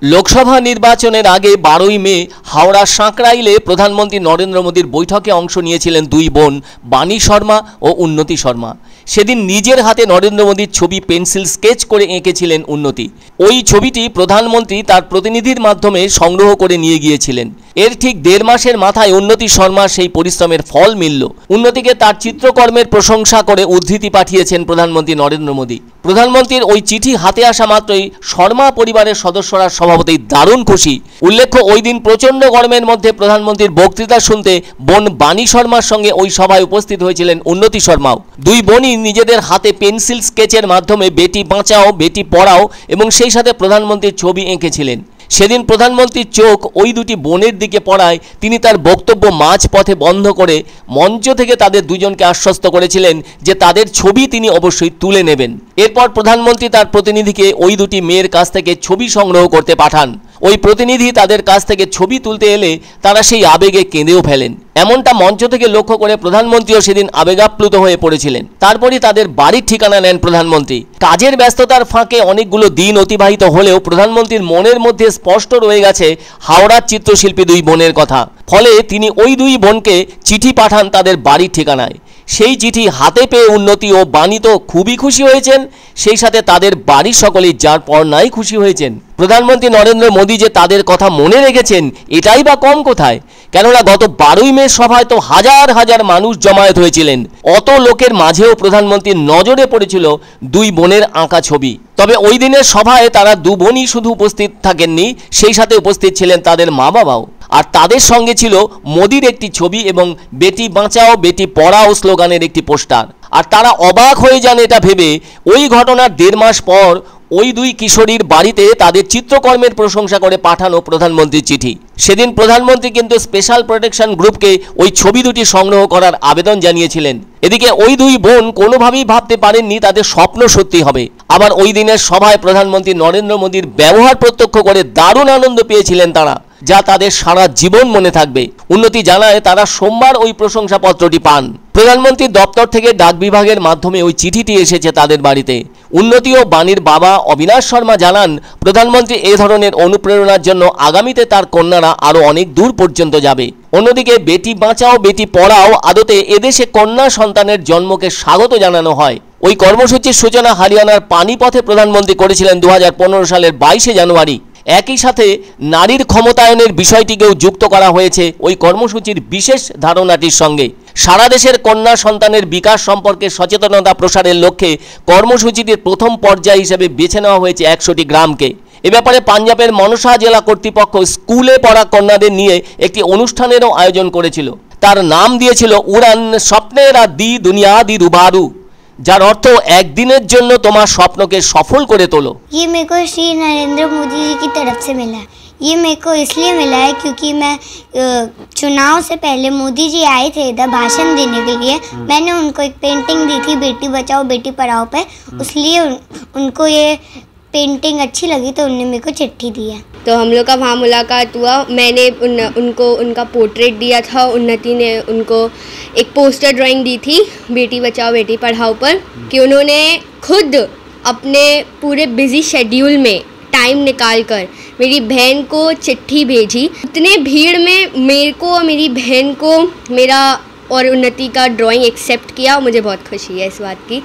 লোকসভা নির্বাচনের আগে 12ই মে হাওড়ার সাঁকরাইলে প্রধানমন্ত্রী নরেন্দ্র মোদীর বৈঠকে অংশ নিয়েছিলেন দুই বোন বাণী শর্মা ও উন্নতি শর্মা। সেদিন নিজের হাতে নরেন্দ্র মোদীর ছবি পেন্সিল স্কেচ করে এঁকেছিলেন উন্নতি। ওই ছবিটি প্রধানমন্ত্রী তার প্রতিনিধির মাধ্যমে সংগ্রহ করে নিয়ে গিয়েছিলেন। এর ঠিক 1.5 মাসের মাথায় উন্নতি শর্মার সেই পরিশ্রমের ফল মিলল। উন্নতিকে তার চিত্রকর্মের প্রশংসা করে উদ্ধৃতি পাঠিয়েছেন প্রধানমন্ত্রী নরেন্দ্র মোদী। প্রধানমন্ত্রীর ওই চিঠি হাতে আসা মাত্রই শর্মা পরিবারের সদস্যরা স্বভাবতই দারুণ খুশি। উল্লেখ্য, ওই দিন প্রচণ্ড গরমের মধ্যে প্রধানমন্ত্রীর বক্তৃতা শুনতে বোন বাণী শর্মার সঙ্গে ওই সভায় উপস্থিত হয়েছিলেন উন্নতি শর্মাও। দুই বোনই নিজেদের হাতে পেন্সিল স্কেচের মাধ্যমে বেটি বাঁচাও বেটি পড়াও এবং সেই সাথে প্রধানমন্ত্রীর ছবি এঁকেছিলেন। সেদিন প্রধানমন্ত্রীর চোখ ওই দুটি বোনের দিকে পড়ায় তিনি তার বক্তব্য মাঝপথে বন্ধ করে মঞ্চ থেকে তাদের দুজনকে আশ্বস্ত করেছিলেন যে তাদের ছবি তিনি অবশ্যই তুলে নেবেন। এরপর প্রধানমন্ত্রী তার প্রতিনিধিকে ওই দুটি মেয়ের কাছ থেকে ছবি সংগ্রহ করতে পাঠান। ওই প্রতিনিধি তাদের কাছ থেকে ছবি তুলতে এলে তারা সেই আবেগে কেঁদেও ফেলেন। এমনটা মঞ্চ থেকে লক্ষ্য করে প্রধানমন্ত্রীও সেদিন আবেগাপ্লুত হয়ে পড়েছিলেন। তারপরই তাদের বাড়ির ঠিকানা নেন প্রধানমন্ত্রী। কাজের ব্যস্ততার ফাঁকে অনেকগুলো দিন অতিবাহিত হলেও প্রধানমন্ত্রীর মনের মধ্যে স্পষ্ট রয়ে গেছে হাওড়ার চিত্রশিল্পী দুই বোনের কথা। ফলে তিনি ওই দুই বোনকে চিঠি পাঠান তাদের বাড়ির ঠিকানায়। সেই চিঠি হাতে পেয়ে উন্নতি ও বাণী তো খুবই খুশি হয়েছেন, সেই সাথে তাদের বাড়ির সকলেই যার পর নাই খুশি হয়েছেন। প্রধানমন্ত্রী নরেন্দ্র মোদী যে তাদের কথা মনে রেখেছেন এটাই বা কম কোথায়, কেননা গত 12ই মে সভায় তো হাজার হাজার মানুষ জমায়েত হয়েছিলেন। অত লোকের মাঝেও প্রধানমন্ত্রীর নজরে পড়েছিল দুই বোনের আঁকা ছবি। তবে ওই দিনের সভায় তারা দু বোনই শুধু উপস্থিত থাকেননি, সেই সাথে উপস্থিত ছিলেন তাদের মা বাবাও। আর তাদের সঙ্গে ছিল মোদির একটি ছবি এবং বেটি বাঁচাও বেটি পড়াও স্লোগানের একটি পোস্টার। আর তারা অবাক হয়ে যান এটা ভেবে ওই ঘটনার 1.5 মাস পর ওই দুই কিশোরীর বাড়িতে তাদের চিত্রকর্মের প্রশংসা করে পাঠানো প্রধানমন্ত্রীর চিঠি। সেদিন প্রধানমন্ত্রী কিন্তু স্পেশাল প্রোটেকশন গ্রুপকে ওই ছবি দুটি সংগ্রহ করার আবেদন জানিয়েছিলেন। এদিকে ওই দুই বোন কোনোভাবেই ভাবতে পারেননি তাদের স্বপ্ন সত্যি হবে। আবার ওই দিনের সভায় প্রধানমন্ত্রী নরেন্দ্র মোদীর ব্যবহার প্রত্যক্ষ করে দারুণ আনন্দ পেয়েছিলেন তারা, যা তাদের সারা জীবন মনে থাকবে। উন্নতি জানায় তারা সোমবার ওই প্রশংসাপত্রটি পান। প্রধানমন্ত্রীর দপ্তর থেকে ডাক বিভাগের মাধ্যমে ওই চিঠিটি এসেছে তাদের বাড়িতে। উন্নতি ও বাণীর বাবা অবিনাশ শর্মা জানান, প্রধানমন্ত্রী এ ধরনের অনুপ্রেরণার জন্য আগামীতে তার কন্যারা আরও অনেক দূর পর্যন্ত যাবে। অন্যদিকে বেটি বাঁচাও বেটি পড়াও আদতে এদেশে কন্যা সন্তানের জন্মকে স্বাগত জানানো হয়। ওই কর্মসূচির সূচনা হরিয়ানার পানিপথে প্রধানমন্ত্রী করেছিলেন 2015 সালের 22শে জানুয়ারি। একই সাথে নারীর ক্ষমতায়নের বিষয়টিকেও যুক্ত করা হয়েছে ওই কর্মসূচির বিশেষ ধারণাটির সঙ্গে। সারা দেশের কন্যা সন্তানের বিকাশ সম্পর্কে সচেতনতা প্রসারের লক্ষ্যে কর্মসূচিটির প্রথম পর্যায় হিসেবে বেছে নেওয়া হয়েছে 100টি গ্রামকে। এ ব্যাপারে পাঞ্জাবের মনসা জেলা কর্তৃপক্ষ স্কুলে পড়া কন্যাদের নিয়ে একটি অনুষ্ঠানেরও আয়োজন করেছিল। তার নাম দিয়েছিল উড়ান স্বপ্নেরা দি দুনিয়া দি রুবারু, যার অর্থ একদিনের জন্য তোমার স্বপ্নকে সফল করে তোলো। ये मेरे को श्री नरेंद्र मोदी जी की तरफ से मिला है। ये मेरे को इसलिए मिला है क्योंकि मैं चुनाव से पहले मोदी जी आए थे इधर भाषण देने के लिए। मैंने उनको एक पेंटिंग दी थी बेटी बचाओ बेटी पढ़ाओ पे, इसलिए उनको ये पेंटिंग अच्छी लगी तो उन्होंने मेरे को चिट्ठी दी है। तो हम लोग का वहाँ मुलाकात हुआ। मैंने उनको उनका पोर्ट्रेट दिया था। उन्नति ने उनको एक पोस्टर ड्राइंग दी थी बेटी बचाओ बेटी पढ़ाओ पर, कि उन्होंने खुद अपने पूरे बिजी शेड्यूल में टाइम निकाल कर मेरी बहन को चिट्ठी भेजी। इतने भीड़ में मेरे को और मेरी बहन को मेरा और उन्नति का ड्राइंग एक्सेप्ट किया। मुझे बहुत खुशी है इस बात की।